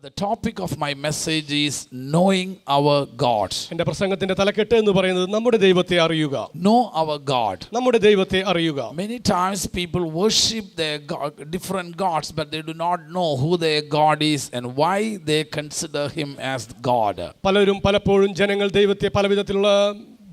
The topic of my message is knowing our God. എൻ്റെ പ്രസംഗത്തിന്റെ തലക്കെട്ട് എന്ന് പറയുന്നത് നമ്മുടെ ദൈവത്തെ അറിയുക. Know our God. നമ്മുടെ ദൈവത്തെ അറിയുക. Many times people worship their God, different gods, but they do not know who their God is and why they consider him as God. പലപ്പോഴും ജനങ്ങൾ ദൈവത്തെ പലവിധത്തിലുള്ള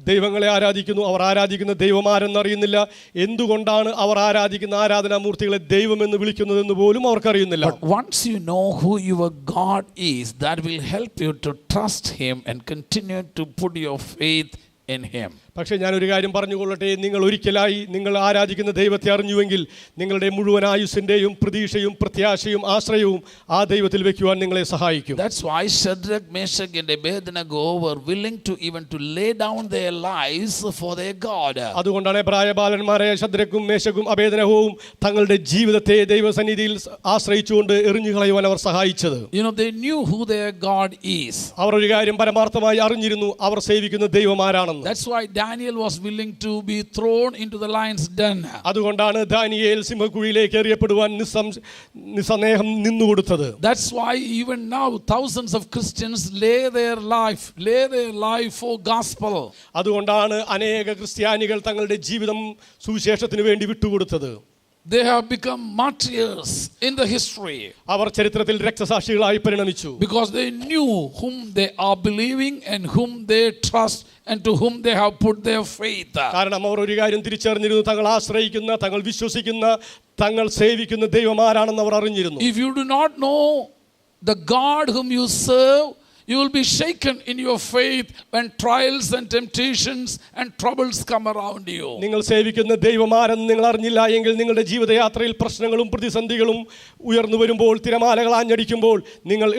ദൈവങ്ങളെ ആരാധിക്കുന്നു. അവർ ആരാധിക്കുന്ന ദൈവം ആരെന്നറിയുന്നില്ല. എന്തുകൊണ്ടാണ് അവർ ആരാധിക്കുന്ന ആരാധനാമൂർത്തികളെ ദൈവമെന്ന് വിളിക്കുന്നതെന്ന് പോലും അവർക്കറിയുന്നില്ല. But once you know who your God is, that will help you to trust him and continue to put your faith in him. പക്ഷേ ഞാനൊരു കാര്യം പറഞ്ഞുകൊള്ളട്ടെ, നിങ്ങൾ ഒരിക്കലായി നിങ്ങൾ ആരാധിക്കുന്ന ദൈവത്തെ അറിഞ്ഞുവെങ്കിൽ നിങ്ങളുടെ മുഴുവൻ ആയുസ്സിൻ്റെയും പ്രതീക്ഷയും പ്രത്യാശയും ആശ്രയവും ആ ദൈവത്തിൽ വെക്കുവാൻ നിങ്ങളെ സഹായിക്കും. That's why Shadrach, Meshach and Abednego were willing to even to lay down their lives for their God. അതുകൊണ്ടാണ് പ്രായബാലന്മാരായ ശദ്രക്കും മേശക്കും അബേദ്നെഗോവും തങ്ങളുടെ ജീവിതത്തെ ദൈവസന്നിധിയിൽ ആശ്രയിച്ചുകൊണ്ട് എറിഞ്ഞുകളയുവാൻ അവർ സഹായിച്ചത്. You know, they knew who their God is. അവർ ഒരു കാര്യം പരമാർത്ഥമായി അറിഞ്ഞിരുന്നു, അവർ സേവിക്കുന്ന ദൈവം ആരാണെന്ന്. That's why Daniel was willing to be thrown into the lion's den. അതുകൊണ്ടാണ് Daniel സിംഹക്കുഴിയിലേക്ക് എറിയപ്പെടുവാൻ നിസ്സന്ദേഹം നിന്നുകൊടുത്തത്. That's why even now thousands of Christians lay their life for gospel. അതുകൊണ്ടാണ് അനേക ക്രിസ്ത്യാനികൾ തങ്ങളുടെ ജീവിതം സുവിശേഷത്തിന് വേണ്ടി വിട്ടുകൊടുത്തത്. They have become martyrs in the history. അവർ ചരിത്രത്തിൽ രക്തസാക്ഷികളായി പരിണമിച്ചു. Because they knew whom they are believing and whom they trust and to whom they have put their faith. കാരണം അവർ ഒരു കാര്യം തിരിച്ചറിഞ്ഞിരുന്നു, തങ്ങൾ ആശ്രയിക്കുന്ന, തങ്ങൾ വിശ്വസിക്കുന്ന, തങ്ങൾ സേവിക്കുന്ന ദൈവം ആരാണെന്ന് അവർ അറിഞ്ഞിരുന്നു. If you do not know the God whom you serve, you will be shaken in your faith when trials and temptations and troubles come around you. നിങ്ങൾ സേവിക്കുന്ന ദൈവം ആരെന്ന് നിങ്ങൾ അറിഞ്ഞില്ല എങ്കിൽ നിങ്ങളുടെ ജീവിതയാത്രയിൽ പ്രശ്നങ്ങളും പ്രതിസന്ധികളും ഉയർന്നു വരുമ്പോൾ, തിരമാലകൾ ആഞ്ഞടിക്കുമ്പോൾ നിങ്ങൾ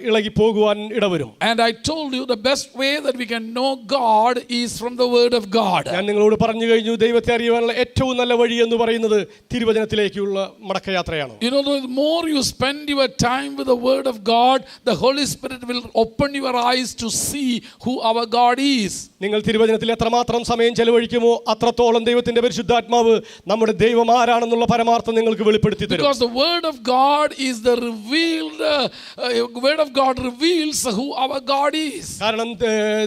ഇളകി പോകുവാൻ ഇടവരും. And I told you the best way that we can know God is from the word of God. ഞാൻ നിങ്ങളോട് പറഞ്ഞു കഴിഞ്ഞു, ദൈവത്തെ അറിയുവാനുള്ള ഏറ്റവും നല്ല വഴി എന്ന് പറയുന്നത് തിരുവചനത്തിലേക്കുള്ള മടക്കയാത്രയാണ്. You know, the more you spend your time with the word of God, the Holy Spirit will open your eyes to see who our God is. നിങ്ങൾ തിരുവചനത്തിൽ എത്രമാത്രം സമയം ചെലവഴിക്കുമോ അത്രത്തോളം ദൈവത്തിന്റെ പരിശുദ്ധാത്മാവ് നമ്മുടെ ദൈവം ആരാണെന്നുള്ള പരമാർത്ഥം നിങ്ങൾക്ക് വെളിപ്പെടുത്തി തരും. Because the word of God is the revealed word of God reveals who our God is. കാരണം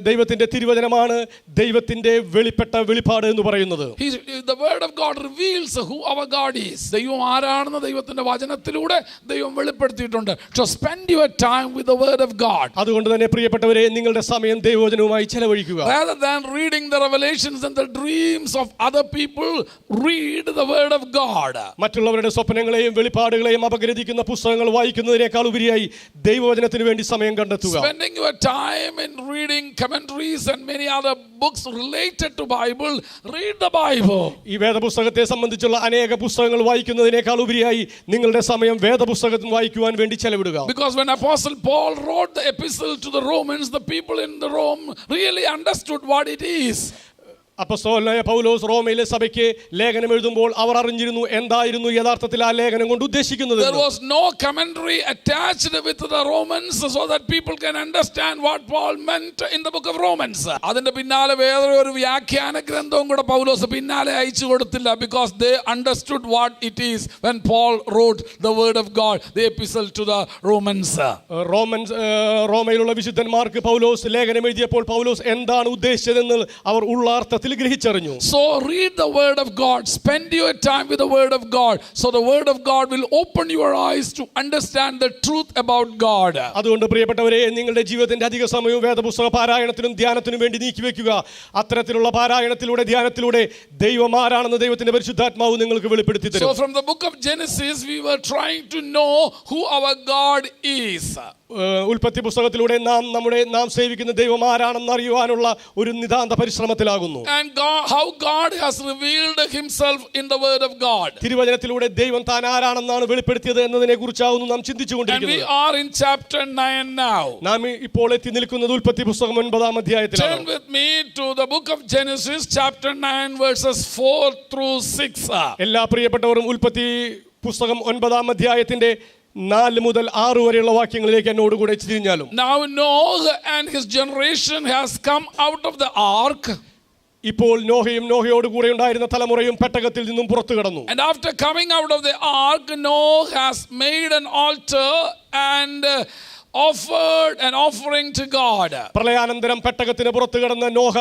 ദൈവത്തിന്റെ തിരുവചനമാണ് ദൈവത്തിന്റെ വെളിപ്പാട് എന്ന് പറയുന്നത്. The word of God reveals who our God is. ദൈവം ആരാണെന്ന് ദൈവത്തിന്റെ വചനത്തിലൂടെ ദൈവം വെളിപ്പെടുത്തിയിട്ടുണ്ട്. So spend your time with the word of God. അതുകൊണ്ട് തന്നെ പ്രിയപ്പെട്ടവരെ, നിങ്ങളുടെ സമയം ദൈവവചനവുമായി ചെലവഴിക്കുക. Rather than reading the revelations and the dreams of other people, read the word of God. മറ്റുള്ളവരുടെ സ്വപ്നങ്ങളെയും വെളിപ്പാടുകളെയും അപഗ്രഥിക്കുന്ന പുസ്തകങ്ങൾ വായിക്കുന്നതിനേക്കാൾ ഉപരിയായി ദൈവവചനത്തിന് വേണ്ടി സമയം കണ്ടെത്തുക. Spending your time in reading commentaries and many other books related to Bible, read the Bible. ഈ വേദപുസ്തകത്തെ സംബന്ധിച്ചുള്ള അനേക പുസ്തകങ്ങൾ വായിക്കുന്നതിനേക്കാൾ ഉപരിയായി നിങ്ങളുടെ സമയം വേദപുസ്തകം വായിക്കുവാൻ വേണ്ടി ചെലവിടുക. Because when Apostle Paul wrote the epistle to the Romans, the people in the Rome really understood what it is. അപ്പോസ്തലനായ പൗലോസ് റോമയിലെ സഭയ്ക്ക് ലേഖനം എഴുതുമ്പോൾ അവർ അറിഞ്ഞിരുന്നു എന്തായിരുന്നു യഥാർത്ഥത്തിൽ ആ ലേഖനം കൊണ്ട് ഉദ്ദേശിക്കുന്നത്. There was no commentary attached with the Romans so that people can understand what Paul meant in the book of Romans. അതിന്റെ പിന്നാലെ വേറെ ഒരു വ്യാഖ്യാന ഗ്രന്ഥവും കൂടെ പൗലോസ് പിന്നാലെ അയച്ചു കൊടുത്തില്ല. Because they understood what it is when Paul wrote the word of God, the epistle to the Romans. റോമയിലുള്ള വിശുദ്ധന്മാർക്ക് പൗലോസ് ലേഖനം എഴുതിയപ്പോൾ പൗലോസ് എന്താണ് ഉദ്ദേശിച്ചതെന്ന് അവർ ഉള്ളാർത്ഥത്തിൽ ഗ്രഹിച്ചറിഞ്ഞു. So read the word of God, spend your time with the word of God, so the word of God will open your eyes to understand the truth about God. അതുകൊണ്ട് പ്രിയപ്പെട്ടവരെ, നിങ്ങളുടെ ജീവിതത്തിന്റെ അധിക സമയവും വേദപുസ്തക പാരായണത്തിനും ധ്യാനത്തിനും വേണ്ടി നീക്കിവെക്കുക. അത്തരത്തിലുള്ള പാരായണത്തിലൂടെ ധ്യാനത്തിലൂടെ ദൈവം ആരാണെന്ന് ദൈവത്തിന്റെ പരിശുദ്ധാത്മാവ് നിങ്ങൾക്ക് വെളിപ്പെടുത്തി തരും. So from the book of Genesis we were trying to know who our God is. ഉൽപ്പത്തി പുസ്തകത്തിലൂടെ നാം സേവിക്കുന്ന ദൈവം ആരാണെന്ന് അറിയുവാനുള്ള ഒരു നിതാന്ത പരിശ്രമത്തിലാകുന്നു. And how God has revealed himself in the word of God. തിരുവചനത്തിലൂടെ ദൈവം താൻ ആരാണെന്നാണ് വെളിപ്പെടുത്തിയത് എന്നതിനെ കുറിച്ചാവുന്നു നാം ചിന്തിച്ചുകൊണ്ടിരിക്കുന്നത്. And we are in chapter 9 now. നാം ഇപ്പോൾ എത്തി നിൽക്കുന്നത് ഉൽപ്പത്തി പുസ്തകം 9-ാം അധ്യായത്തിലാണ്. Turn with me to the book of Genesis chapter 9 verses 4 through 6. എല്ലാ പ്രിയപ്പെട്ടവരും ഉൽപ്പത്തി പുസ്തകം 9-ാം അധ്യായത്തിന്റെ 4 മുതൽ 6 വരെയുള്ള വാക്യങ്ങളിലേക്ക് എന്നോടുകൂടെ തിരിഞ്ഞാലും. Now Noah and his generation has come out of the ark. ഇപ്പോൾ നോഹയും നോഹയോട് കൂടെ ഉണ്ടായിരുന്ന തലമുറയും പെട്ടകത്തിൽ നിന്നും പുറത്തു കടന്നു. And after coming out of the ark, Noah has made an altar and offered an offering to God. പ്രളയാനന്തരം പെട്ടകത്തിന് പുറത്തു കടന്ന നോഹ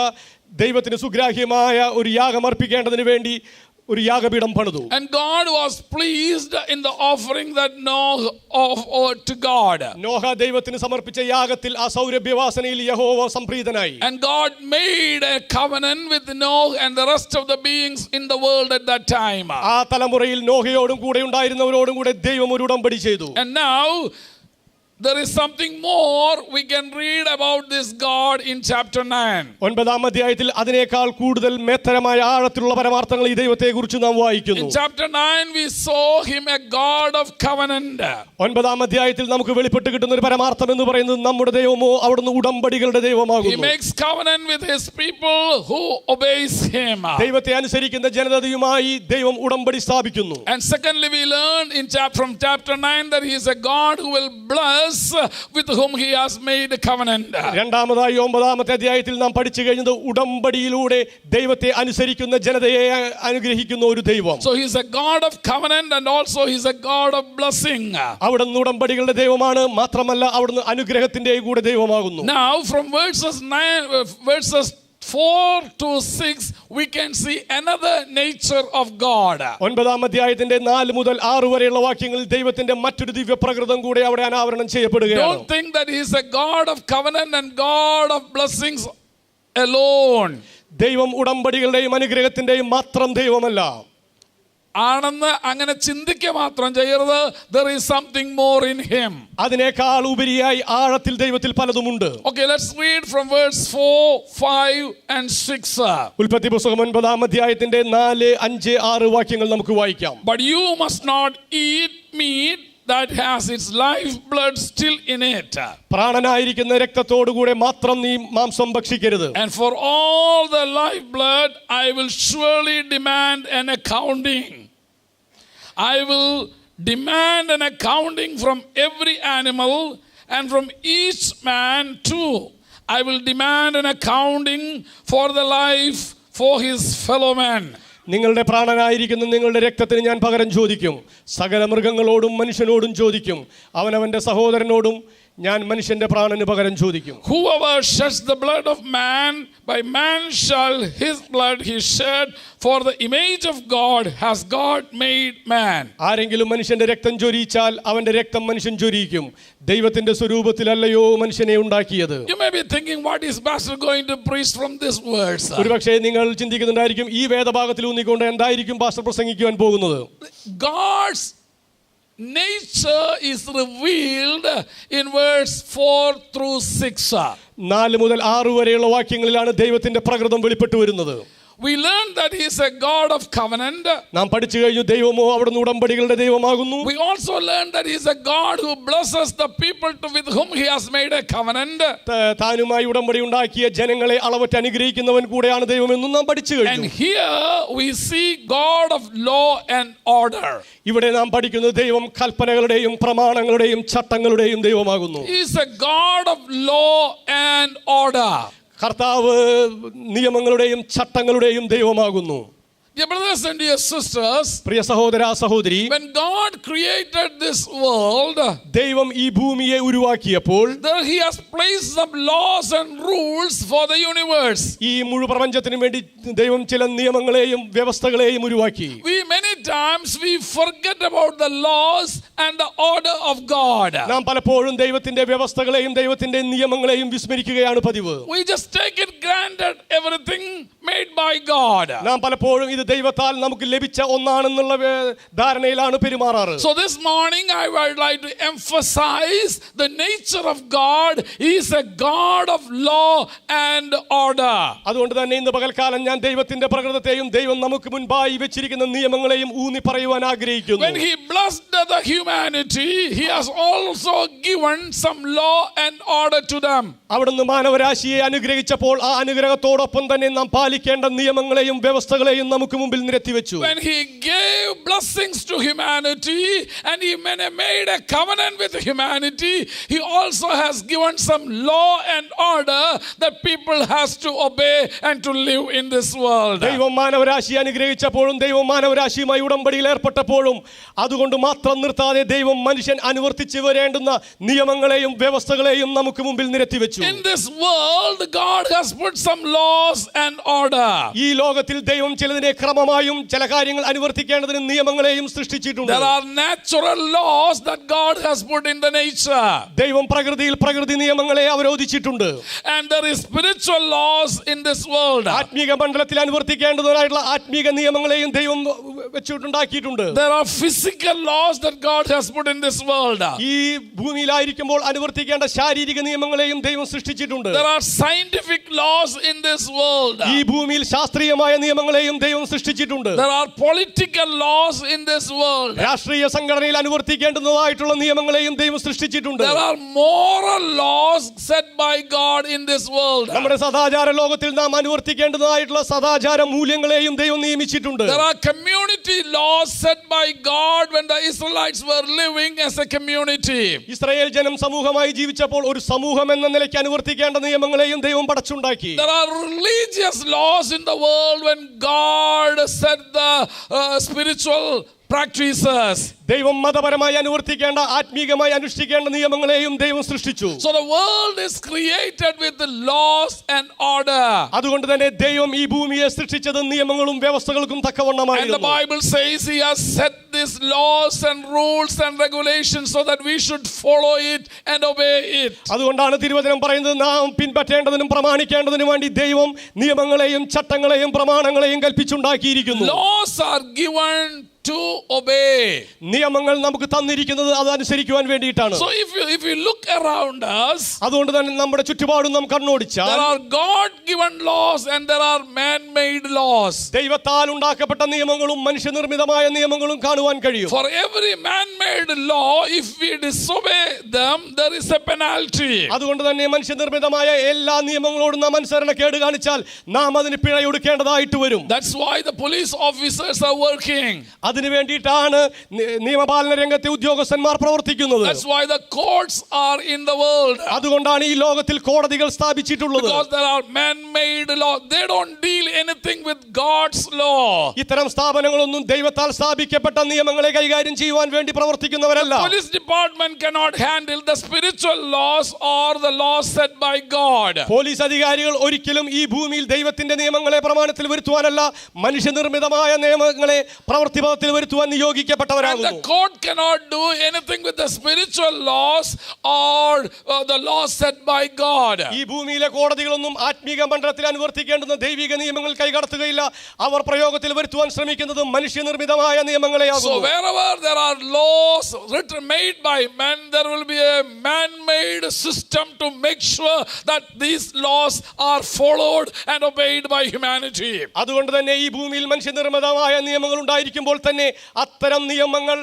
ദൈവത്തിന് സുഗ്രാഹ്യമായ ഒരു യാഗം അർപ്പിക്കേണ്ടതിന് വേണ്ടി ഒരു യാഗപീഠം പണിതു. And God was pleased in the offering that Noah offered to God. Noah ദൈവത്തിന് സമർപ്പിച്ച യാഗത്തിൽ ആ സൗരഭ്യവാസനയിൽ യഹോവ സംപ്രീതനായി. And God made a covenant with Noah and the rest of the beings in the world at that time. ആ തലമുറയിൽ നോഹയോടും കൂടെ ഉണ്ടായിരുന്നവരോടും കൂടെ ദൈവം ഒരു ഉടമ്പടി ചെയ്തു. And now there is something more we can read about this God in chapter 9. 9-ാം അധ്യായത്തിൽ അതിനേക്കാൾ കൂടുതൽ മേത്തരമായ ആഴത്തിലുള്ള പരമാർത്ഥങ്ങൾ ഈ ദൈവത്തെക്കുറിച്ച് നാം വായിക്കുന്നു. In chapter 9 we saw him a God of covenant. 9-ാം അധ്യായത്തിൽ നമുക്ക് വെളിപ്പെട്ട് കിട്ടുന്ന ഒരു പരമാർത്ഥം എന്ന് പറയുന്നത് നമ്മുടെ ദൈവമോ അവിടുന്ന് ഉടമ്പടികളുടെ He ദൈവമാകുന്നു. makes covenant with his people who obeys him. ദൈവത്തെ അനുസരിക്കുന്ന ജനതയുമായി ദൈവം ഉടമ്പടി സ്ഥാപിക്കുന്നു. And secondly we learned from chapter 9 that he is a God who will bless with whom he has made a covenant. രണ്ടാമതായി 9-ാമത്തെ അധ്യായത്തിൽ നാം പഠിച്ചു കഴിഞ്ഞത് ഉടമ്പടിയിലൂടെ ദൈവത്തെ അനുസരിക്കുന്ന ജനതയെ അനുഗ്രഹിക്കുന്ന ഒരു ദൈവം. So he is a God of covenant and also he is a God of blessing. അവിടുന്ന് ഉടമ്പടികളുടെ ദൈവമാണ്, മാത്രമല്ല അവിടുന്ന് അനുഗ്രഹത്തിന്റെ കൂടെ ദൈവമാകുന്നു. Now from verses 4 to 6 we can see another nature of God. 9-ാം അധ്യായത്തിന്റെ 4 മുതൽ 6 വരെയുള്ള വാക്യങ്ങളിൽ ദൈവത്തിന്റെ മറ്റൊരു ദിവ്യപ്രകൃതം കൂടെ അവിടെ അനാവരണം ചെയ്യപ്പെടുകയാണ്. Don't think that he is a God of covenant and God of blessings alone. ദൈവം ഉടമ്പടികളുടെയും അനുഗ്രഹത്തിന്റെയും മാത്രം ദൈവമല്ല. ആണെന്ന് അങ്ങനെ ചിന്തിക്കുക മാത്രം ചെയ്യരുത്. There is something more in him. അതിനേക്കാൾ ഉപരിയായി ആഴത്തിൽ ദൈവത്തിൽ പലതുമുണ്ട്. Okay, let's read from verse 4, 5 and 6. ഉൽപ്പത്തി പുസ്തകം 9-ാം അധ്യായത്തിന്റെ 4, 5, 6 വാക്യങ്ങൾ നമുക്ക് വായിക്കാം. But you must not eat meat that has its life blood still in it. പ്രാണനായിരിക്കുന്ന രക്തത്തോടുകൂടെ മാത്രം നീ മാംസം ഭക്ഷിക്കരുത്. And for all the life blood I will surely demand an accounting. I will demand an accounting from every animal and from each man too. I will demand an accounting for the life for his fellow man. നിങ്ങളുടെ പ്രാണനായിരിക്കുന്ന നിങ്ങളുടെ രക്തത്തിന് ഞാൻ പകരം ചോദിക്കും. സകല മൃഗങ്ങളോടും മനുഷ്യനോടും ചോദിക്കും. അവനവന്റെ സഹോദരനോടും ഞാൻ മനുഷ്യന്റെ പ്രാണന് പകരം ചോദിക്കും. Whoever sheds the blood of man, by man shall his blood he shed, for the image of God has God made man. ആരെങ്കിലും മനുഷ്യന്റെ രക്തം ചൊരിയിച്ചാൽ അവന്റെ രക്തം മനുഷ്യൻ ചൊരിയിക്കും. ദൈവത്തിന്റെ സ്വരൂപത്തിലല്ലയോ മനുഷ്യനെ ഉണ്ടാക്കിയത്. You may be thinking, what is pastor going to preach from this verse? ഒരുപക്ഷേ നിങ്ങൾ ചിന്തിക്കുന്നുണ്ടായിരിക്കും, ഈ വേദഭാഗത്തിൽ ഊന്നിക്കൊണ്ട് എന്തായിരിക്കും പാസ്റ്റർ പ്രസംഗിക്കുവാൻ പോകുന്നത്. God's nature is revealed in verse 4 through 6. 4 മുതൽ 6 വരെയുള്ള വാക്യങ്ങളിലാണ് ദൈവത്തിന്റെ പ്രകൃതം വെളിപ്പെട്ടു വരുന്നത്. We learned that he is a God of covenant. നാം പഠിച്ചു കഴിഞ്ഞു ദൈവമോ അവിടുന്ന് ഉടമ്പടികളുടെ ദൈവമാകുന്നു. We also learned that he is a God who blesses the people with whom he has made a covenant. താനുമായി ഉടമ്പടി ഉണ്ടാക്കിയ ജനങ്ങളെ അളവറ്റ് അനുഗ്രഹിക്കുന്നവൻ കൂടെയാണ് ദൈവമെന്നും നാം പഠിച്ചു കഴിഞ്ഞു. And here we see God of law and order. ഇവിടെ നാം പഠിക്കുന്നത് ദൈവം കൽപ്പനകളുടെയും പ്രമാണങ്ങളുടെയും ചട്ടങ്ങളുടെയും ദൈവമാകുന്നു. He is a God of law and order. കർത്താവ് നിയമങ്ങളുടെയും ചട്ടങ്ങളുടെയും ദൈവമാകുന്നു. Dear brothers and dear sisters, പ്രിയ സഹോദര സഹോദരി, when God created this world, ദൈവം ഈ ഭൂമിയെ ഉരുവാക്കിയപ്പോൾ there he has placed some laws and rules for the universe. ഈ മുഴു പ്രപഞ്ചത്തിനു വേണ്ടി ദൈവം ചില നിയമങ്ങളെയും വ്യവസ്ഥകളെയും ഉരുവാക്കി. Many times we forget about the laws and the order of God. നാം പലപ്പോഴും ദൈവത്തിന്റെ വ്യവസ്ഥകളെയും ദൈവത്തിന്റെ നിയമങ്ങളെയും വിസ്മരിക്കുകയാണ് പതിവ്. We just take it granted everything made by God. നാം പലപ്പോഴും ഇത് ദൈവത്താൽ നമുക്ക് ലഭിച്ച ഒന്നാണെന്നുള്ള ധാരണയിലാണ് പെരുമാറാറ്. So this morning I would like to emphasize the nature of God. He is a God of law and order. അതുകൊണ്ട് തന്നെ ഇന്ന് പകൽക്കാലം ഞാൻ ദൈവത്തിന്റെ പ്രകൃതത്തെയും ദൈവം നമുക്ക് മുൻപായി വെച്ചിരിക്കുന്ന നിയമങ്ങളെയും ഊന്നി പറയുവാൻ When ആഗ്രഹിക്കുന്നു. he blessed the humanity, he has also given some law and order to them. അവിടുന്ന് മാനവരാശിയെ അനുഗ്രഹിച്ചപ്പോൾ ആ അനുഗ്രഹത്തോടൊപ്പം തന്നെ നാം പാലിക്കേണ്ട നിയമങ്ങളെയും വ്യവസ്ഥകളെയും നമുക്ക് മുമ്പിൽ നിരത്തിവെച്ചു. When he gave blessings to humanity and he made a covenant with humanity, he also has given some law and order that people has to obey and to live in this world. ദൈവം മാനവരാശിയെ അനുഗ്രഹിച്ചപ്പോഴും ദൈവം മാനവരാശിയുമായി ഉടമ്പടിയിൽ ഏർപ്പെട്ടപ്പോഴും അതുകൊണ്ട് മാത്രം നിർത്താതെ ദൈവം മനുഷ്യൻ അനുവർത്തിച്ചു വരേണ്ടുന്ന നിയമങ്ങളെയും വ്യവസ്ഥകളെയും നമുക്ക് മുമ്പിൽ നിരത്തിവെച്ചു. In this world, God has put some laws and order. ഈ ലോകത്തിൽ ദൈവം ചിലതിനെ ക്രമമായും ചില കാര്യങ്ങൾ അനുവർത്തിക്കേണ്ടതിന് നിയമങ്ങളെയും സൃഷ്ടിച്ചിട്ടുണ്ട്. There are natural laws that God has put in the nature. ദൈവം പ്രകൃതിയിൽ പ്രകൃതി നിയമങ്ങളെ അവരോധിച്ചിട്ടുണ്ട്. And there is spiritual laws in this world. ആത്മീക മണ്ഡലത്തിൽ അനുവർത്തിക്കേണ്ടതായിട്ടുള്ള ആത്മീക നിയമങ്ങളെയും ദൈവം വെച്ചിട്ടുണ്ടാക്കിയിട്ടുണ്ട്. There are physical laws that God has put in this world. ഈ ഭൂമിയിലായിരിക്കുമ്പോൾ അനുവർത്തിക്കേണ്ട ശാരീരിക നിയമങ്ങളെയും ദൈവം സൃഷ്ടിച്ചിട്ടുണ്ട്. There are scientific laws in this world. ഈ ഭൂമിയിൽ ശാസ്ത്രീയമായ നിയമങ്ങളെയും ദൈവം സൃഷ്ടിച്ചിട്ടുണ്ട്. There are political laws in this world. രാഷ്ട്രീയ സംഘടനയിൽ അനുവർത്തിക്കേണ്ടതായിട്ടുള്ള നിയമങ്ങളെയും ദൈവം സൃഷ്ടിച്ചിട്ടുണ്ട്. There are moral laws set by God in this world. നമ്മുടെ സദാചാര ലോകത്തിൽ നാം അനുവർത്തിക്കേണ്ടതായിട്ടുള്ള സദാചാര മൂല്യങ്ങളെയും ദൈവം നിയമിച്ചിട്ടുണ്ട്. There are community laws set by God when the Israelites were living as a community. Israel ജനം സമൂഹമായി ജീവിച്ചപ്പോൾ ഒരു സമൂഹം എന്ന നിലയ്ക്ക് അനുവർത്തിക്കേണ്ട നിയമങ്ങളെയും ദൈവം പടച്ചുണ്ടാക്കി. There are religious laws in the world when God set the spiritual practices. ദൈവം മതപരമായി അനുവർത്തിക്കേണ്ട ആത്മീകമായി അനുഷ്ഠിക്കേണ്ട നിയമങ്ങളെയും ദൈവം സൃഷ്ടിച്ചു. So the world is created with the laws and order. അതുകൊണ്ട് തന്നെ ദൈവം ഈ ഭൂമിയെ സൃഷ്ടിച്ചത് നിയമങ്ങളും വ്യവസ്ഥകൾക്കും And the തക്കവണ്ണമായിരുന്നു. Bible says he has set these laws and rules and regulations so that we should follow it and obey it. അതുകൊണ്ടാണ് തിരുവചനം പറയുന്നത് നാം പിൻപറ്റേണ്ടതിനും പ്രമാണിക്കേണ്ടതിനും വേണ്ടി ദൈവം നിയമങ്ങളെയും ചട്ടങ്ങളെയും പ്രമാണങ്ങളെയും കൽപ്പിച്ചുണ്ടാക്കിയിരിക്കുന്നു. Laws are given to obey. നിയമങ്ങൾ നമുക്ക് തന്നിരിക്കുന്നത് അത് അനുസരിക്കുവാൻ വേണ്ടിയിട്ടാണ്. So if you look around us, അതുകൊണ്ട് തന്നെ നമ്മുടെ ചുറ്റുപാടും നാം കണ്ണോടിച്ചാൽ there are God given laws and there are man made laws. ദൈവത്താൽ ഉണ്ടാക്കപ്പെട്ട നിയമങ്ങളും മനുഷ്യനിർമ്മിതമായ നിയമങ്ങളും കാണുവാൻ കഴിയും. For every man made law, if we disobey them, there is a penalty. അതുകൊണ്ട് തന്നെ മനുഷ്യനിർമ്മിതമായ എല്ലാ നിയമങ്ങളോടും നാം അനുസരണക്കേട് കാണിച്ചാൽ നാം അതിന് പിഴയൊടുക്കേണ്ടതായിട്ട് വരും. That's why the police officers are working. അതിനു വേണ്ടിയിട്ടാണ് നിയമപാലന രംഗത്തെ ഉദ്യോഗസ്ഥന്മാർ പ്രവർത്തിക്കുന്നത്. That's why the courts are in the world. അതുകൊണ്ടാണ് ഈ ലോകത്തിൽ കോടതികൾ സ്ഥാപിച്ചിട്ടുള്ളത്. Because there are man-made laws. They don't deal anything with God's law. ഇത്തരം സ്ഥാപനങ്ങളൊന്നും ദൈവത്താൽ സ്ഥാപിക്കപ്പെട്ട നിയമങ്ങളെ കൈകാര്യം ചെയ്യുവാൻ വേണ്ടി പ്രവർത്തിക്കുന്നവരല്ല. Police department cannot handle the spiritual laws or the laws set by God. Police അധികാരികൾ ഒരിക്കലും ഈ ഭൂമിയിൽ ദൈവത്തിന്റെ നിയമങ്ങളെ പ്രമാണത്തിൽ വരുത്തുവാനല്ല മനുഷ്യനിർമ്മിതമായ നിയമങ്ങളെ പ്രവൃത്തിപഥത്തിൽ വരുത്തുവാൻ നിയോഗിക്കപ്പെട്ടവരാകുന്നു. And the court cannot do anything with the spiritual laws or the laws set by God. ഈ ഭൂമിയിലെ കോടതികളൊന്നും ആത്മീക മണ്ഡലത്തിൽ അനുവർത്തിക്കേണ്ടുന്ന ദൈവിക നിയമങ്ങൾ കൈകടത്തുകയില്ല. അവർ പ്രയോഗത്തിൽ വരുത്തുവാൻ ശ്രമിക്കുന്നത് മനുഷ്യനിർമ്മിതമായ നിയമങ്ങളെയാകുന്നു. So wherever there are laws made by men, there will be a man-made system to make sure that these laws are followed and obeyed by humanity. അതുകൊണ്ട് തന്നെ ഈ ഭൂമിയിൽ മനുഷ്യനിർമ്മിതമായ നിയമങ്ങൾ ഉണ്ടായിരിക്കുമ്പോൾ തന്നെ അത്തരം നിയമങ്ങൾ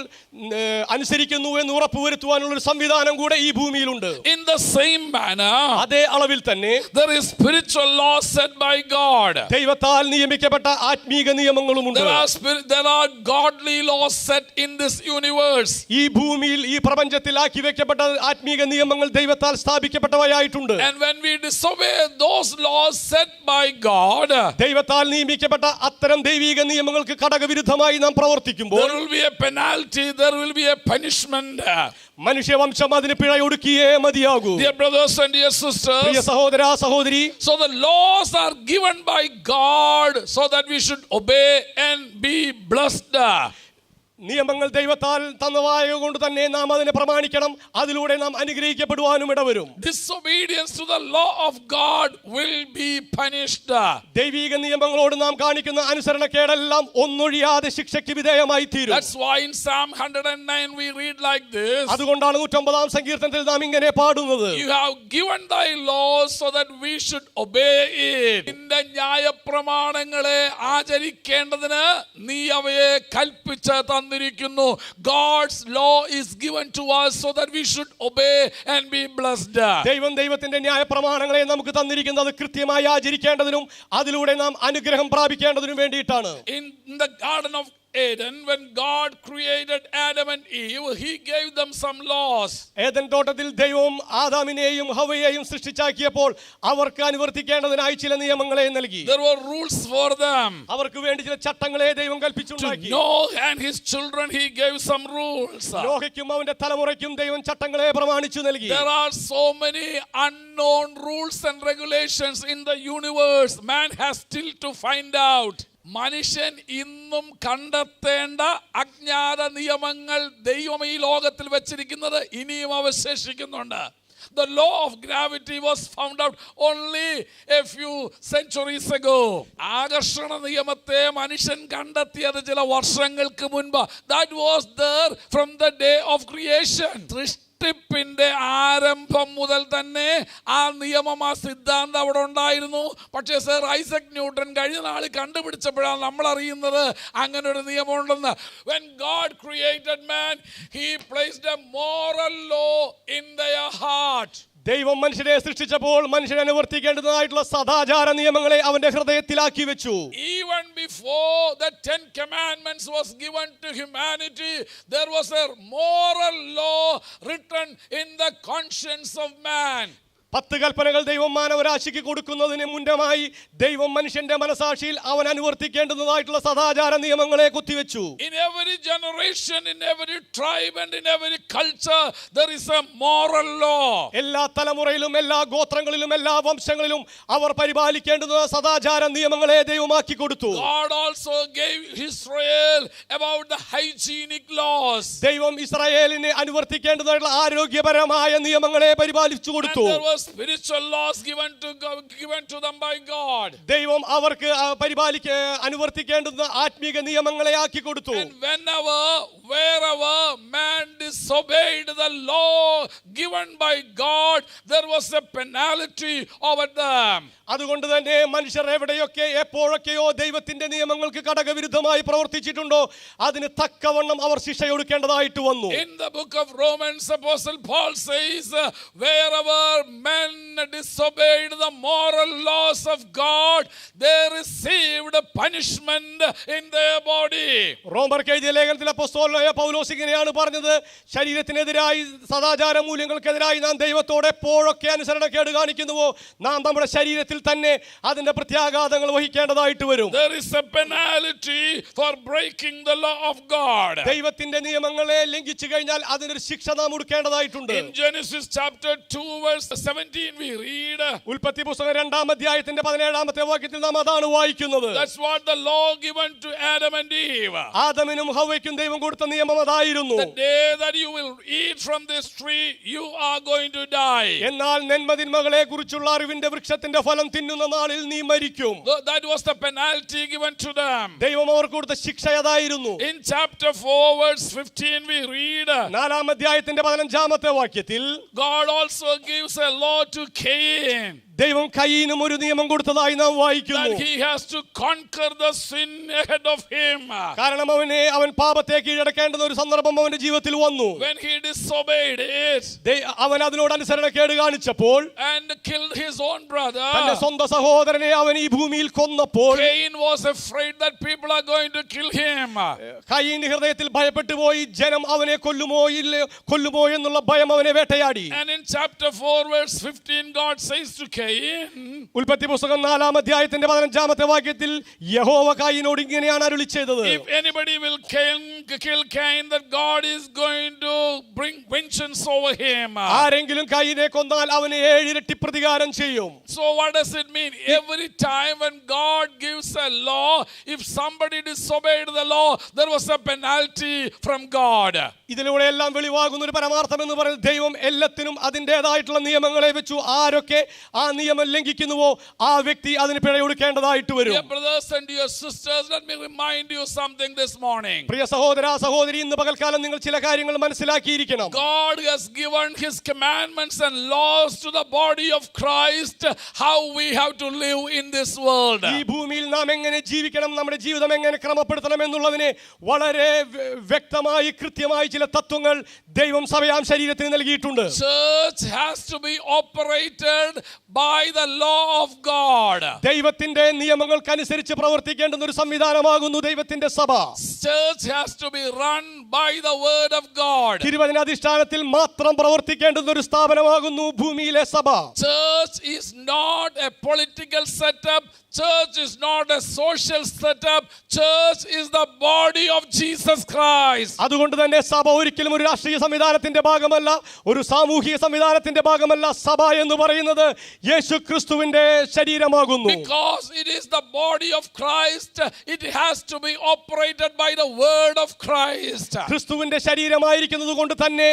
അനുസരിക്കുന്നു എന്ന് ഉറപ്പുവരുത്തുവാനുള്ള ഒരു സംവിധാനം കൂടെ ഈ ഭൂമിയിലുണ്ട്. In the same manner, അതേ അളവിൽ തന്നെ there is spiritual laws set by God. ദൈവത്താൽ നിയമിക്കപ്പെട്ട ആത്മീക നിയമങ്ങളുമുണ്ട്. There are godly laws set in this universe. ഈ ഭൂമിയിൽ ഈ പ്രപഞ്ചത്തിൽ ആക്കി വെക്കപ്പെട്ട ആത്മീക നിയമങ്ങൾ ദൈവത്താൽ സ്ഥാപിക്കപ്പെട്ടവയായിട്ടുണ്ട്. And when we disobey those laws set by God, ദൈവത്താൽ നിയമിക്കപ്പെട്ട അത്തരം ദൈവിക നിയമങ്ങൾക്ക് ഘടകവിരുദ്ധമായി നാം പ്രവർത്തിക്കുമ്പോൾ there will be a penalty, there will be a punishment. മനുഷ്യവംശം അതിന് പിഴയൊടുക്കിയേ മതിയാകൂ. Dear brothers and dear Priya sisters, സഹോദര സഹോദരി, so the laws are given by God so that we should obey and be blessed. നിയമങ്ങൾ ദൈവത്താൽ തന്നതായതുകൊണ്ട് തന്നെ നാം അതിനെ പ്രമാണിക്കണം. അതിലൂടെ നാം അനുഗ്രഹിക്കപ്പെടുവാനും ഇടവരും. Disobedience to the law of God will be punished. ദൈവിക നിയമങ്ങളോട് നാം കാണിക്കുന്ന അനുസരണക്കേടെല്ലാം ഒന്നൊഴിയാതെ ശിക്ഷയ്ക്ക് വിധേയമായി തീരും. That's why in Psalm 109 we read like this. അതുകൊണ്ടാണ് 109 സങ്കീർത്തനത്തിൽ നാം ഇങ്ങനെ പാടുന്നത്. You have given thy laws so that we should obey it. നിന്റെ ന്യായപ്രമാണങ്ങളെ ആചരിക്കേണ്ടതിന് നീ അവയെ കൽപ്പിച്ച് തന്നിരിക്കുന്നു. God's law is given to us so that we should obey and be blessed. ദൈവത്തിന്റെ ന്യായപ്രമാണങ്ങളെ നമുക്ക് തന്നിരിക്കുന്നത് കൃത്യമായി ആചരിക്കേണ്ടതിനും അതിലൂടെ നാം അനുഗ്രഹം പ്രാപിക്കേണ്ടതിനും വേണ്ടിയിട്ടാണ്. In the garden of Eden, when God created Adam and Eve, he gave them some laws. ഏദൻ തോട്ടത്തിൽ ദൈവം ആദാമിനെയും ഹവ്വയെയും സൃഷ്ടിച്ചാക്കിയപ്പോൾ അവർക്ക് അനുവർത്തിക്കേണ്ടതിനായി ചില നിയമങ്ങളെ നൽകി. There were rules for them. അവർക്ക് വേണ്ടി ചില ചട്ടങ്ങളെ ദൈവം കൽപ്പിച്ചുണ്ടാക്കി. To Noah and his children he gave some rules. നോഹയ്ക്കും അവന്റെ തലമുറയ്ക്കും ദൈവം ചട്ടങ്ങളെ പ്രമാണിച്ചു നൽകി. There are so many unknown rules and regulations in the universe. Man has still to find out. മനുഷ്യൻ ഇന്നും കണ്ടെത്തേണ്ട അജ്ഞാത നിയമങ്ങൾ ദൈവം ഈ ലോകത്തിൽ വെച്ചിരിക്കുന്നത് ഇനിയും അവശേഷിക്കുന്നുണ്ട്. The law of gravity was found out only a few centuries ago. ആകർഷണ നിയമത്തെ മനുഷ്യൻ കണ്ടെത്തിയത് ചില വർഷങ്ങൾക്ക് മുൻപ്. That was there from the day of creation. സൃഷ്ടിപ്പിന്റെ ആരംഭം മുതൽ തന്നെ ആ നിയമം, ആ സിദ്ധാന്തം അവിടെ ഉണ്ടായിരുന്നു. പക്ഷേ സർ ഐസക് ന്യൂട്ടൺ കഴിഞ്ഞ നാളിൽ കണ്ടുപിടിച്ചപ്പോഴാണ് നമ്മൾ അറിയുന്നത് അങ്ങനെ ഒരു നിയമം ഉണ്ടെന്ന്. When God created man, he placed a moral law in their heart. ദൈവം മനുഷ്യനെ സൃഷ്ടിച്ചപ്പോൾ മനുഷ്യനെ അനുവർത്തിക്കേണ്ടതായിട്ടുള്ള സദാചാര നിയമങ്ങളെ അവന്റെ ഹൃദയത്തിലാക്കി വെച്ചു. Even before the 10 commandments was given to humanity, there was a moral law written in the conscience of man. 10 കൽപ്പനകൾ ദൈവം മാനവരാശിക്ക് കൊടുക്കുന്നതിന് മുന്നമായി ദൈവം മനുഷ്യന്റെ മനസാക്ഷിയിൽ അവൻ അനുവർത്തിക്കേണ്ടതായിട്ടുള്ള സദാചാര നിയമങ്ങളെ കുത്തിവെച്ചു. In every generation, in every tribe and in every culture there is a moral law. എല്ലാ തലമുറയിലും എല്ലാ ഗോത്രങ്ങളിലും എല്ലാ വംശങ്ങളിലും അവർ പരിപാലിക്കേണ്ടുന്ന സദാചാര നിയമങ്ങളെ ദൈവമാക്കി കൊടുത്തു. God also gave Israel about the hygienic laws. ദൈവം ഇസ്രായേലിനെ അനുവർത്തിക്കേണ്ടതായിട്ടുള്ള ആരോഗ്യപരമായ നിയമങ്ങളെ പരിപാലിച്ചു കൊടുത്തു. Spiritual laws given to them by God. ദൈവം അവർക്ക് അനുവർത്തിക്കേണ്ടുന്ന ആത്മീക നിയമങ്ങളെ ആക്കി കൊടുത്തു. And wherever man disobeyed the law given by God, there was a penalty over them. അതുകൊണ്ട് തന്നെ മനുഷ്യർ എവിടെയൊക്കെ എപ്പോഴൊക്കെയോ ദൈവത്തിന്റെ നിയമങ്ങൾക്ക് കടകവിരുദ്ധമായി പ്രവർത്തിച്ചിട്ടുണ്ടോ അതിന് തക്കവണ്ണം അവർ ശിക്ഷയൊടുക്കേണ്ടതായിട്ട് വന്നു. In the book of Romans, Apostle Paul says, wherever men disobeyed the moral laws of God, they received punishment in their body. റോമർക്ക് എഴുതിയ ലേഖനത്തിൽ അപ്പോസ്തലനായ പൗലോസ് ഇങ്ങനെയാണ് പറഞ്ഞത്, ശരീരത്തിനെതിരായി സദാചാര മൂല്യങ്ങൾക്കെതിരായി നാം ദൈവത്തോട് എപ്പോഴൊക്കെ അനുസരണക്കേട് കാണിക്കുന്നുവോ നാം നമ്മുടെ ശരീരത്തിൽ തന്നെ അതിന്റെ പ്രത്യാഘാതങ്ങൾ വഹിക്കേണ്ടതായിട്ട് വരും. There is a penalty for breaking the law of God. ദൈവത്തിന്റെ നിയമങ്ങളെ ലംഘിച്ചു കഴിഞ്ഞാൽ അതിനൊരു ശിക്ഷ നാം കൊടുക്കേണ്ടതായിട്ടുണ്ട്. In Genesis chapter 2 verse 17 we read, ഉൽപ്പത്തി പുസ്തകം 2-ാം അധ്യായത്തിന്റെ 17-ാമത്തെ വാക്യത്തിൽ നാം അതാണ് വായിക്കുന്നത്. That's what the law given to Adam and Eve. ആദമിനും ഹവ്വയ്ക്കും ദൈവം കൊടുത്ത നിയമം അതായിരുന്നു. The day that you will eat from this tree, you are going to die. എന്നാൽ നന്മതിന്മകളെ കുറിച്ചുള്ള അറിവിന്റെ വൃക്ഷത്തിന്റെ ഫലം തിന്നുന്ന നാളിൽ നീ മരിക്കും. That was the penalty given to them. ദൈവം അവർക്ക് കൊടുത്ത ശിക്ഷ അതായിരുന്നു. In chapter 4 verse 15 we read, 4-ാം അധ്യായത്തിന്റെ 15-ാമത്തെ വാക്യത്തിൽ God also gives a law to Cain. ദൈവം കയീനും ഒരു നിയമം കൊടുത്തതായി നാം വായിക്കുന്നു. That he has to conquer the sin ahead of him. കാരണം അവൻ പാപത്തെ കീഴടക്കേണ്ടുന്ന ഒരു സന്ദർഭം അവന്റെ ജീവിതത്തിൽ വന്നു. When he disobeyed it, അവൻ അതിനോട് അനുസരണക്കേട് കാണിച്ചപ്പോൾ and killed his own brother, തന്റെ സ്വന്തം സഹോദരനെ അവൻ ഈ ഭൂമിയിൽ കൊന്നപ്പോൾ Cain was afraid that people are going to kill him. കയീന്റെ ഹൃദയത്തിൽ ഭയപ്പെട്ടു പോയി, ജനം അവനെ കൊല്ലുമോ എന്നുള്ള ഭയം അവനെ വേട്ടയാടി. And in chapter 4 verse 15 God says to Cain, ഉൽപ്പത്തി പുസ്തകം 4-ാം അധ്യായത്തിന്റെ 15-ാമത്തെ വാക്യത്തിൽ യഹോവ കയീനോട് ഇങ്ങനെയാണ് അരുളി ചെയ്തത്, if anybody will kill kill Cain, that God is going to bring vengeance over him. ആരെങ്കിലും കയീനെ കൊന്നാൽ അവന് 7 ഇരട്ടി പ്രതികാരം ചെയ്യും. So what does it mean? Every time when God gives a law, if somebody disobeyed the law, there was a penalty from God. ഇതിലൂടെ എല്ലാം വെളിവാകുന്ന ഒരു പരമാർത്ഥം എന്ന് പറയുന്നത് ദൈവം എല്ലാത്തിനും അതിൻ്റെതായിട്ടുള്ള നിയമങ്ങളെ വെച്ചു. ആരൊക്കെ ആ നിയമം ലംഘിക്കുന്നുവോ ആ വ്യക്തി അതിന് പിഴ കൊടുക്കേണ്ടതായിട്ട് വരും. Dear brothers and dear sisters, let me remind you something this morning. പ്രിയ സഹോദര സഹോദരി, ഇന്ന് പകൽക്കാലം നിങ്ങൾ ചില കാര്യങ്ങൾ മനസ്സിലാക്കിയിരിക്കണം. God has given his commandments and laws to the body of Christ, how we have to live in this world. ഈ ഭൂമിയിൽ നാം എങ്ങനെ ജീവിക്കണം, നമ്മുടെ ജീവിതം എങ്ങനെ ക്രമപ്പെടുത്തണം എന്നുള്ളതിനെ വളരെ വ്യക്തമായി കൃത്യമായി ചില തത്വങ്ങൾ ദൈവം സഭയാം ശരീരത്തിന് നൽകിയിട്ടുണ്ട്. Church has to be operated by the law of God. ദൈവത്തിന്റെ നിയമങ്ങൾക്കനുസരിച്ച് പ്രവർത്തിക്കേണ്ടുന്ന ഒരു സംവിധാനമാകുന്നു ദൈവത്തിന്റെ സഭ. Church has to be run by the word of God. തിരുവചന അടിസ്ഥാനത്തിൽ മാത്രം പ്രവർത്തിക്കേണ്ടുന്ന ഒരു സ്ഥാപനമാകുന്നു ഭൂമിയിലെ സഭ. Church is not a political setup. Church is not a social setup. Church is the body of Jesus Christ. അതുകൊണ്ട് തന്നെ സഭ ഒരിക്കലും ഒരു രാഷ്ട്രീയ സംവിധാനത്തിന്റെ ഭാഗമല്ല, ഒരു സാമൂഹിക സംവിധാനത്തിന്റെ ഭാഗമല്ല. സഭ എന്ന് പറയുന്നത് യേശുക്രിസ്തുവിന്റെ ശരീരമാകുന്നു. Because it is the body of Christ, it has to be operated by the word of Christ. ക്രിസ്തുവിന്റെ ശരീരമായിരിക്കുന്നത് കൊണ്ട് തന്നെ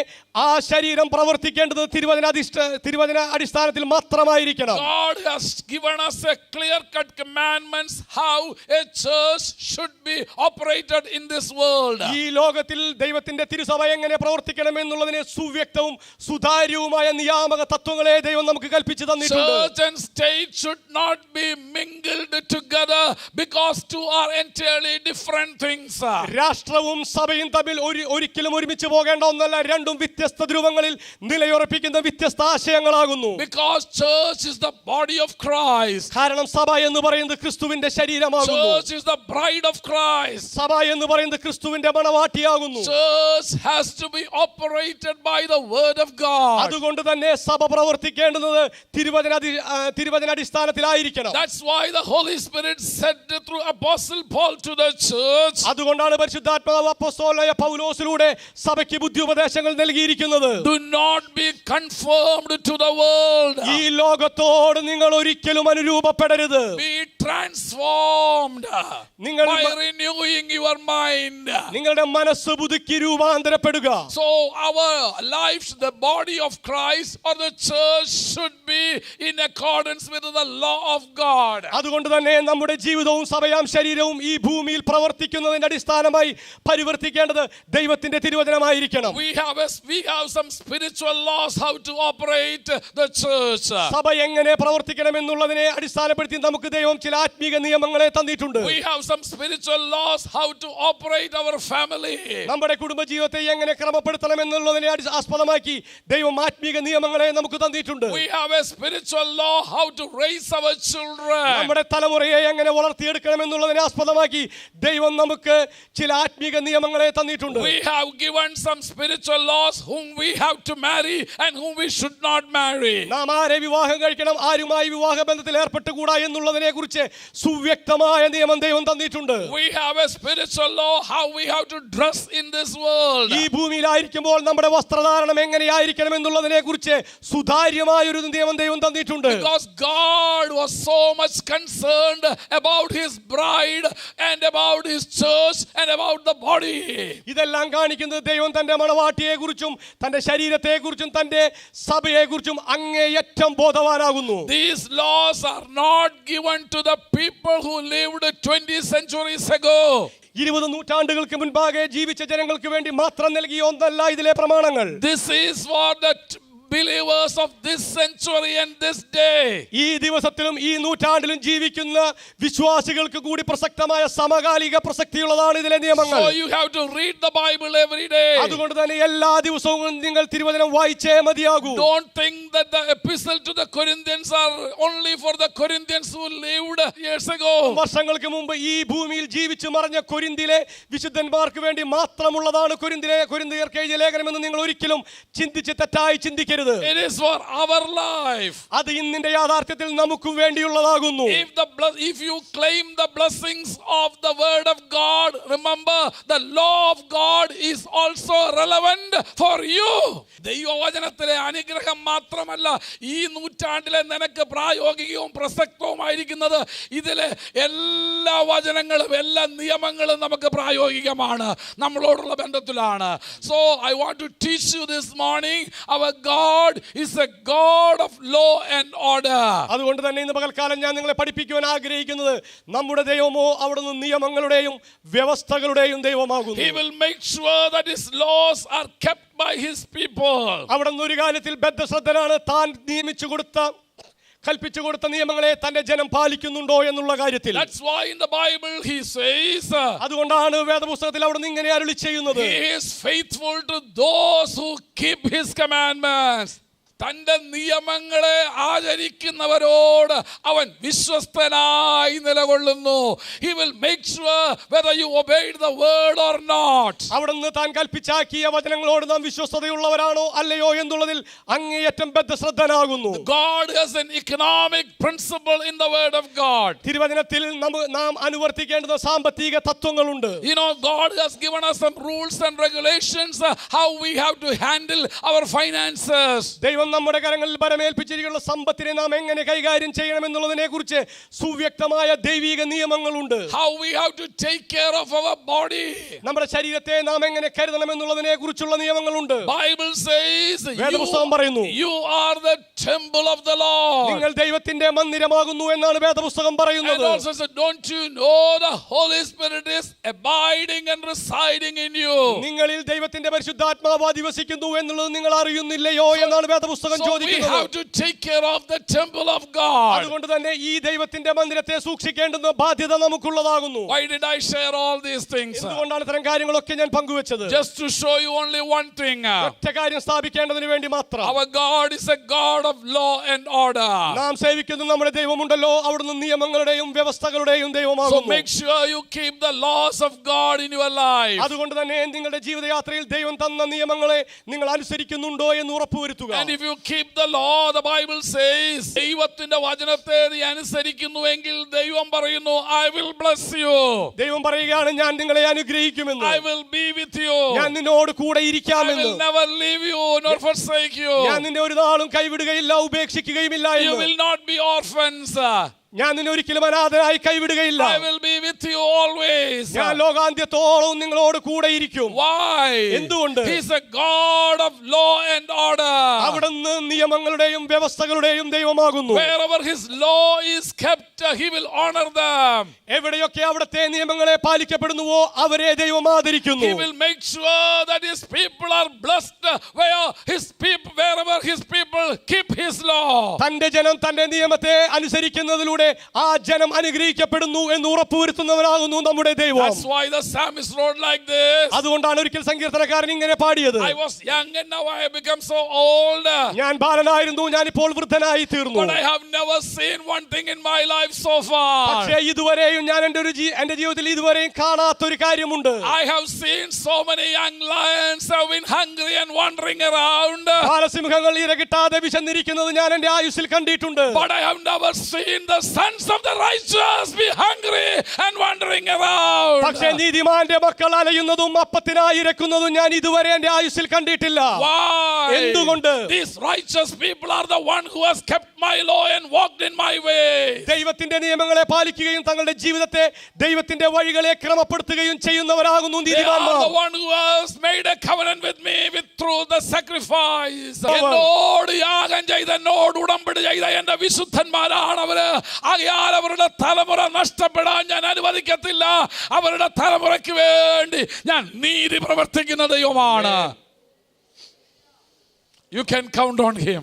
ആ ശരീരം പ്രവർത്തിക്കേണ്ടത് തിരുവചന അടിസ്ഥാനത്തിൽ മാത്രമായിരിക്കണം. God has given us a clear-cut commandments how a church should be operated in this world. ഈ ലോകത്തിൽ ദൈവത്തിന്റെ തിരുസഭ എങ്ങനെ പ്രവർത്തിക്കണം എന്നുള്ളതിനെ സുവ്യക്തവും സുതാര്യവുമായ നിയാമക തത്വങ്ങളെ ദൈവം നമുക്ക് കൽപ്പിച്ചു തന്നിട്ടുണ്ട്. Church and state should not be mingled together because two are entirely different things. രാഷ്ട്രവും സഭയും തമ്മിൽ ഒരിക്കലും ഒരുമിച്ച് പോകേണ്ട ഒന്നല്ല. രണ്ടും വ്യത്യസ്ത ധ്രുവങ്ങളിൽ നിലയുറപ്പിക്കുന്ന വ്യത്യസ്ത ആശയങ്ങളാകുന്നു. Because church is the body of Christ. കാരണം സഭ എന്ന് പറയുന്നത് ക്രിസ്തുവിന്റെ ശരീരമാകുന്നു. Church is the bride of Christ. സഭ എന്ന് പറയുന്നത് ക്രിസ്തുവിന്റെ മണവാട്ടിയാകുന്നു. Church has to be operated by the word of God. അതുകൊണ്ട് തന്നെ സഭ പ്രവർത്തിക്കേണ്ടത് തിരുവചന അടിസ്ഥാനത്തിലായിരിക്കണം. That's why the Holy Spirit said through Apostle Paul to the church. അതുകൊണ്ടാണ് പരിശുദ്ധാത്മാവ് അപ്പോസ്തലനായ പൗലോസിലൂടെ സഭയ്ക്ക് ബുദ്ധിയുപദേശങ്ങൾ നൽകിയിരിക്കുന്നത്. Do not be conformed to the world. ഈ ലോകത്തോട് നിങ്ങൾ ഒരിക്കലും അനുരൂപപ്പെടരുത്. Be transformed by renewing your mind. നിങ്ങളുടെ മനസ്സ് പുതുക്കി രൂപാന്തരപ്പെടുക. So our lives, the body of Christ or the church, should be in accordance with the law of God. അതുകൊണ്ട് തന്നെ നമ്മുടെ ജീവിതവും സഭയാം ശരീരവും ഈ ഭൂമിയിൽ പ്രവർത്തിക്കുന്നതിന്റെ അടിസ്ഥാനമായി പരിവർത്തിക്കേണ്ടത് ദൈവത്തിന്റെ തിരുവചനമായിരിക്കണം. We have some spiritual laws how to operate the church. സഭ എങ്ങനെ പ്രവർത്തിക്കണം എന്നുള്ളതിനെ അടിസ്ഥാനപ്പെടുത്തി നമുക്ക് ദൈവം ചില ആത്മീക നിയമങ്ങളെ തന്നിട്ടുണ്ട്. We have some spiritual laws how to operate our family. നമ്മുടെ കുടുംബജീവിതത്തെ എങ്ങനെ ക്രമപ്പെടുത്തണം എന്നുള്ളതിനെ ആസ്പദമാക്കി ദൈവം ആത്മീക നിയമങ്ങളെ നമുക്ക് തന്നിട്ടുണ്ട്. We have a spiritual law how to raise our children. നമ്മുടെ തലമുറയെ എങ്ങനെ വളർത്തിയെടുക്കണം എന്നുള്ളതിനെ ആസ്പദമാക്കി ദൈവം നമുക്ക് ചില ആത്മീക നിയമങ്ങളെ തന്നിട്ടുണ്ട്. We have given some spiritual laws whom we have to marry and whom we should not marry. നാം ആരെ വിവാഹം കഴിക്കണം, ആരുമായി വിവാഹ ബന്ധത്തിൽ ഏർപ്പെട്ടുകൂടാ എന്നുള്ളതിനെ കുറിച്ച് സുവ്യക്തമായ നിയമം ദൈവം തന്നിട്ടുണ്ട്. We have a spiritual law how we have to dress in this world. ഈ ഭൂമിയിലായിരിക്കുമ്പോൾ നമ്മുടെ വസ്ത്രധാരണം എങ്ങനെയായിരിക്കണം എന്നുള്ളതിനെ കുറിച്ച് സുതാര്യമായ ഒരു നിയമം ദൈവം തന്നിട്ടുണ്ട്. Because God was so much concerned about his bride and about his church and about the body. ഇതെല്ലാം കാണിക്കുന്നത് ദൈവം തന്റെ മണവാട്ടിയെ കുറിച്ചും തന്റെ ശരീരത്തെ കുറിച്ചും തന്റെ സഭയെ കുറിച്ചും അങ്ങേയറ്റം ബോധവാനാകുന്നു. These laws are not given to the people who lived 20 centuries ago. 20 നൂറ്റാണ്ടുകൾക്ക് മുൻപാകെ ജീവിച്ച ജനങ്ങൾക്ക് വേണ്ടി മാത്രം നൽകിയ ഒന്നല്ല ഇതിലെ പ്രമാണങ്ങൾ. This is for the believers of this century and this day. ഈ ദിവസത്തിലും ഈ നൂറ്റാണ്ടിലും ജീവിക്കുന്ന വിശ്വാസികൾക്ക് കൂടി പ്രസക്തമായ സമകാലിക പ്രസക്തിയുള്ളതാണ് ഇതിലെ നിയമങ്ങൾ. So you have to read the Bible every day. അതുകൊണ്ട് തന്നെ എല്ലാ ദിവസവും നിങ്ങൾ തിരുവചനം വായിച്ചേ മതിയാകൂ. Don't think that the epistle to the Corinthians are only for the Corinthians who lived years ago. വർഷങ്ങൾക്ക് മുമ്പ് ഈ ഭൂമിയിൽ ജീവിച്ചു മറഞ്ഞ കൊരിന്തിലെ വിശുദ്ധന്മാർക്ക് വേണ്ടി മാത്രമുള്ളതാണ് കൊരിന്തിയർക്ക് എഴുതിയ ലേഖനമെന്ന് നിങ്ങൾ ഒരിക്കലും തെറ്റായി ചിന്തിക്കരുത്. വിചാരിക്കരുത്. It is for our life. അത് ഇന്നിന്റെ യാഥാർത്ഥ്യത്തിൽ നമുക്ക് വേണ്ടിയുള്ളതാകുന്നു. If you claim the blessings of the word of God, remember the law of God is also relevant for you. ദൈവവചനത്തിലെ അനുഗ്രഹം മാത്രമല്ല ഈ നൂറ്റാണ്ടിലെ നിനക്ക് പ്രായോഗികവും പ്രസക്തവുമായിരിക്കുന്നത്, ഇതിലെ എല്ലാ വചനങ്ങളും എല്ലാ നിയമങ്ങളും നമുക്ക് പ്രായോഗികമാണ്, നമ്മളോടുള്ള ബന്ധത്തിലാണ്. So I want to teach you this morning, our God is a God of law and order. അതുകൊണ്ട് തന്നെ ഇന്ന് പകൽക്കാലം ഞാൻ നിങ്ങളെ പഠിപ്പിക്കുവാൻ ആഗ്രഹിക്കുന്നത്, നമ്മുടെ ദൈവമോ അവിടുന്ന് നിയമങ്ങളുടെയും വ്യവസ്ഥകളുടെയും ദൈവമാകുന്നു. He will make sure that his laws are kept by his people. അവിടുന്ന് ഒരു കാര്യത്തിൽ ബദ്ധശ്രദ്ധനാണ്, താൻ കൽപ്പിച്ചു കൊടുത്ത നിയമങ്ങളെ തന്റെ ജനം പാലിക്കുന്നുണ്ടോ എന്നുള്ള കാര്യത്തിൽ. That's why in the Bible he says, അതുകൊണ്ടാണ് വേദപുസ്തകത്തിൽ അവിടുന്ന് ഇങ്ങനെ അരുളി ചെയ്യുന്നത്, he is faithful to those who keep his commandments. തന്റെ നിയമങ്ങളെ ആചരിക്കുന്നവരോട് അവൻ വിശ്വസ്തനായി നിലകൊള്ളുന്നു. He will make sure whether you obeyed the word or not. അവിടുന്ന് താൻ കൽപ്പിച്ചാക്കിയ വചനങ്ങളോട് നാം വിശ്വസ്തതയുള്ളവരാണോ അല്ലയോ എന്നുള്ളതിൽ അങ്ങേയറ്റം ബദ്ധശ്രദ്ധനാകുന്നു. God has an economic principle in the word of God. തിരുവചനത്തിൽ നാം അനുവർത്തിക്കേണ്ടുന്ന സാമ്പത്തിക തത്വങ്ങളുണ്ട്. You know, God has given us some rules and regulations how we have to handle our finances. ദൈവം നമ്മുടെ കരങ്ങളിൽ പരമേൽപ്പിച്ചിരിക്കുന്ന സമ്പത്തിനെ നാം എങ്ങനെ കൈകാര്യം ചെയ്യണമെന്നുള്ളതിനെ കുറിച്ച് സുവ്യക്തമായ ദൈവിക നിയമങ്ങളുണ്ട്. How we have to take care of our body. നമ്മുടെ ശരീരത്തെ നാം എങ്ങനെ കരുതണമെന്നുള്ളതിനെ കുറിച്ചുള്ള നിയമങ്ങളുണ്ട്. Bible says വേദപുസ്തകം പറയുന്നു, you are the temple of the Lord. നിങ്ങൾ ദൈവത്തിന്റെ മന്ദിരമാകുന്നു എന്നാണ് വേദപുസ്തകം പറയുന്നത്. And also said, don't you know the Holy Spirit is abiding and residing in you. നിങ്ങളിൽ ദൈവത്തിന്റെ പരിശുദ്ധാത്മാവ് അധിവസിക്കുന്നു എന്നുള്ളത് നിങ്ങൾ അറിയുന്നില്ലയോ എന്നാണ് വേദപുസ്തകം So we ചോദിക്കുന്നത്. have to take care of the temple of God. അതുകൊണ്ട് തന്നെ ഈ ദൈവത്തിന്റെ മന്ദിരത്തെ സൂക്ഷിക്കേണ്ടുന്ന ബാധ്യത നമുക്കുള്ളതാകുന്നു. Why did I share all these things? എന്തുകൊണ്ടാണ് ഇത്തരം കാര്യങ്ങളൊക്കെ ഞാൻ പങ്കുവെച്ചത്? Just to show you only one thing. ഒറ്റ കാര്യം സ്ഥാപിക്കേണ്ടതിന് വേണ്ടി മാത്രം. Our God is a God of law and order. നാം സേവിക്കുന്ന നമ്മുടെ ദൈവമുണ്ടല്ലോ, അവിടുന്ന് നിയമങ്ങളുടെയും വ്യവസ്ഥകളുടെയും So ദൈവമാകുന്നു. make sure you keep the laws of God in your life. അതുകൊണ്ട് തന്നെ നിങ്ങളുടെ ജീവിതയാത്രയിൽ ദൈവം തന്ന നിയമങ്ങളെ നിങ്ങൾ അനുസരിക്കുന്നുണ്ടോ എന്ന് ഉറപ്പുവരുത്തുക. And if you keep the law, the Bible says, ദൈവത്തിന്റെ വചനത്തെ നീ അനുസരിക്കുന്നുവെങ്കിൽ ദൈവം പറയുന്നു, I will bless you. ദൈവം പറയുകയാണ്, ഞാൻ നിങ്ങളെ അനുഗ്രഹിക്കുമെന്ന്. I will be with you. ഞാൻ നിന്നോട് കൂടെ I ഇരിക്കാമെന്ന്. will never leave you nor forsake you. ഞാൻ നിന്നെ ഒരു നാളും കൈവിടുകയില്ല, ഉപേക്ഷിക്കുകയുമില്ല You എന്ന്. will not be orphans. ഞാൻ നിന്നെ ഒരിക്കലും അനാഥനായി കൈവിടുകയില്ല. I will be with you always. ഞാൻ ലോകാന്ത്യത്തോളം നിങ്ങളോട് കൂടെ ഇരിക്കും. Why? എന്തുകൊണ്ട്? He is a God of law and order. അവിടുന്ന് നിയമങ്ങളുടെയും വ്യവസ്ഥകളുടെയും ദൈവമാകുന്നു. Wherever his law is kept, he will honor them. എവിടെയൊക്കെ അവിടുത്തെ നിയമങ്ങളെ പാലിക്കപ്പെടുന്നുവോ അവരെ ദൈവം ആദരിക്കുന്നു. He will make sure that his people are blessed wherever his people keep his law. തന്റെ ജനം തന്റെ നിയമത്തെ അനുസരിക്കുന്നതിലൂടെ ആ ജനം അനുഗ്രഹിക്കപ്പെടുന്നു എന്ന് ഉറപ്പുവരുത്തുന്നവരാകുന്നു നമ്മുടെ ദൈവം. That's why the psalmist wrote like this. അതുകൊണ്ടാണ് ഒരിക്കൽ സങ്കീർത്തനക്കാരൻ ഇങ്ങനെ പാടിയത്, I was young and now I have become so old. ഞാൻ ബാലനായിരുന്നു, ഞാൻ ഇപ്പോൾ വൃദ്ധനായി തീർന്നു. But I have never seen one thing in my life so far. പക്ഷേ ഇതുവരെയും ഞാൻ എന്റെ ജീവിതത്തിൽ ഇതുവരെയും കാണാത്തൊരു കാര്യമുണ്ട്. I have seen so many young lions have been hungry and wandering around. ബാലസിംഹങ്ങൾ ഇര കിട്ടാതെ വിശന്നിരിക്കുന്നത് ഞാൻ എന്റെ ആയുസ്സിൽ കണ്ടിട്ടുണ്ട്. But I have never seen the sons of the righteous be hungry and wandering around. പക്ഷേ നീതിമാന്റെ മക്കൾ അലയുന്നതും അപ്പത്തിനായി ഇരക്കുന്നതും ഞാൻ ഇതുവരെ എന്റെ ആയുസ്സിൽ കണ്ടിട്ടില്ല. Why? എന്തുകൊണ്ട്? These righteous people are the one who has kept my law and walked in my way. ദൈവത്തിന്റെ നിയമങ്ങളെ പാലിക്കുകയും തങ്ങളുടെ ജീവിതത്തെ ദൈവത്തിന്റെ വഴികളെ ക്രമപ്പെടുത്തുകയും ചെയ്യുന്നവരാകുന്നു They are നീതിമാന്മാർ. the one who has made a covenant with me through the sacrifice. എന്നോട് യാഗം ചെയ്ത, എന്നോട് ഉടമ്പടി ചെയ്ത എന്റെ വിശുദ്ധന്മാരാണ് അവര്. ആകയാൽ അവരുടെ തലമുറ നഷ്ടപ്പെടാൻ ഞാൻ അനുവദിക്കത്തില്ല. അവരുടെ തലമുറയ്ക്ക് വേണ്ടി ഞാൻ നീതി പ്രവർത്തിക്കുന്ന ദൈവമാണ്. You can count on him.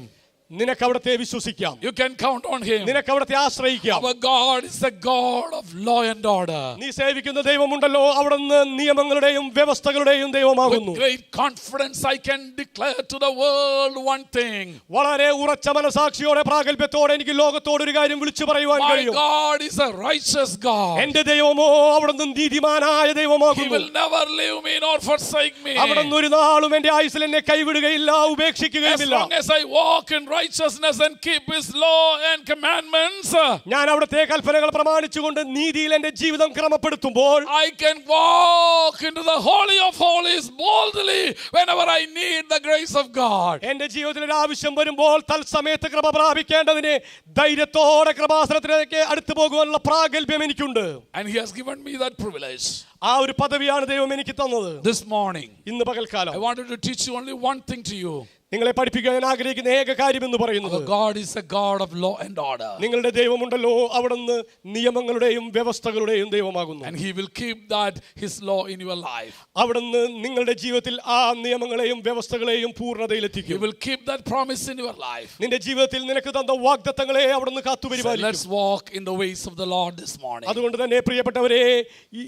നിനക്ക് അവിടുത്തെ വിശ്വസിക്കാം. You can count on him. നിനക്ക് അവിടുത്തെ ആശ്രയിക്കാം. Our God is a God of law and order. നീ സേവിക്കുന്ന ദൈവമുണ്ടല്ലോ, അവിടുന്ന് നിയമങ്ങളുടെയും വ്യവസ്ഥകളുടെയും ദൈവമാകുന്നു. With great confidence I can declare to the world one thing. വളരെ ഉറച്ച മനസാക്ഷിയോടെ പ്രാഗൽഭ്യത്തോടെ എനിക്ക് ലോകത്തോട് ഒരു കാര്യം വിളിച്ചു പറയുവാൻ My കഴിയും. God is a righteous God. എന്റെ ദൈവമോ അവിടുന്ന് നീതിമാനായ He ദൈവമാകുന്നു. will never leave me nor forsake me. അവിടുന്ന് ഒരു നാളും എന്റെ ആയുസ്സിൽ എന്നെ കൈവിടുകയില്ല, As ഉപേക്ഷിക്കുകയുമില്ല. long as I walk in righteousness and keep his law and commandments, ഞാൻ അവിടുത്തെ കൽപ്പനകൾ പ്രമാണിച്ചുകൊണ്ട് നീതിയിൽ എന്റെ ജീവിതം ക്രമപ്പെടുത്തുമ്പോൾ I can walk into the holy of holies boldly whenever I need the grace of God. എന്റെ ജീവിതത്തിൽ ഒരു ആവശ്യം വരുമ്പോൾ തൽസമയത്ത് കൃപ പ്രാപിക്കേണ്ടതിന് ധൈര്യത്തോടെ കൃപാസനത്തിലേക്ക് അടുത്തു പോകുവാനുള്ള പ്രാഗൽഭ്യം എനിക്കുണ്ട്. And he has given me that privilege. ആ ഒരു പദവിയാണ് ദൈവം എനിക്ക് തന്നത്. This morning ഇന്ന് പകൽക്കാലം I wanted to teach you only one thing to you. നിങ്ങളെ പഠിപ്പിക്കാൻ ഞാൻ ആഗ്രഹിക്കുന്ന ഏക കാര്യം എന്ന് പറയുന്നത്, Our God is a God of law and order. നിങ്ങളുടെ ദൈവമുണ്ടല്ലോ അവിടുന്ന് നിയമങ്ങളുടെയും വ്യവസ്ഥകളുടെയും ദൈവമാകുന്നു. And he will keep that his law in your life. അവിടുന്ന് നിങ്ങളുടെ ജീവിതത്തിൽ ആ നിയമങ്ങളെയും വ്യവസ്ഥകളെയും He പൂർണ്ണതയിലെത്തിക്കും. will keep that promise in your life. നിന്റെ ജീവിതത്തിൽ നിനക്ക് തന്ന വാഗ്ദത്തങ്ങളെ അവിടുന്ന് So കാത്തുപരിപാലിക്കും. let's walk in the ways of the Lord this morning. അതുകൊണ്ട് തന്നെ പ്രിയപ്പെട്ടവരെ,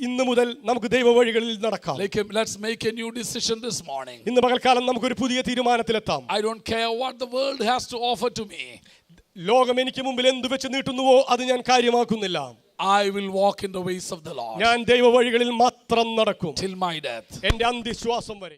ഇന്ന് മുതൽ നമുക്ക് ദൈവവഴികളിൽ നടക്കാം. Let's make a new decision this morning. ഇന്ന് പകൽക്കാലം നമുക്കൊരു പുതിയ തീരുമാനത്തിലെത്താം. I don't care what the world has to offer to me. ലോകം എനിക്ക് മുമ്പിൽ എന്തു വെച്ച് നീട്ടുന്നുവോ അത് ഞാൻ കാര്യമാക്കുന്നില്ല. I will walk in the ways of the Lord ഞാൻ ദൈവവഴികളിൽ മാത്രം നടക്കും till my death. എന്റെ അന്ത്യശ്വാസം വരെ.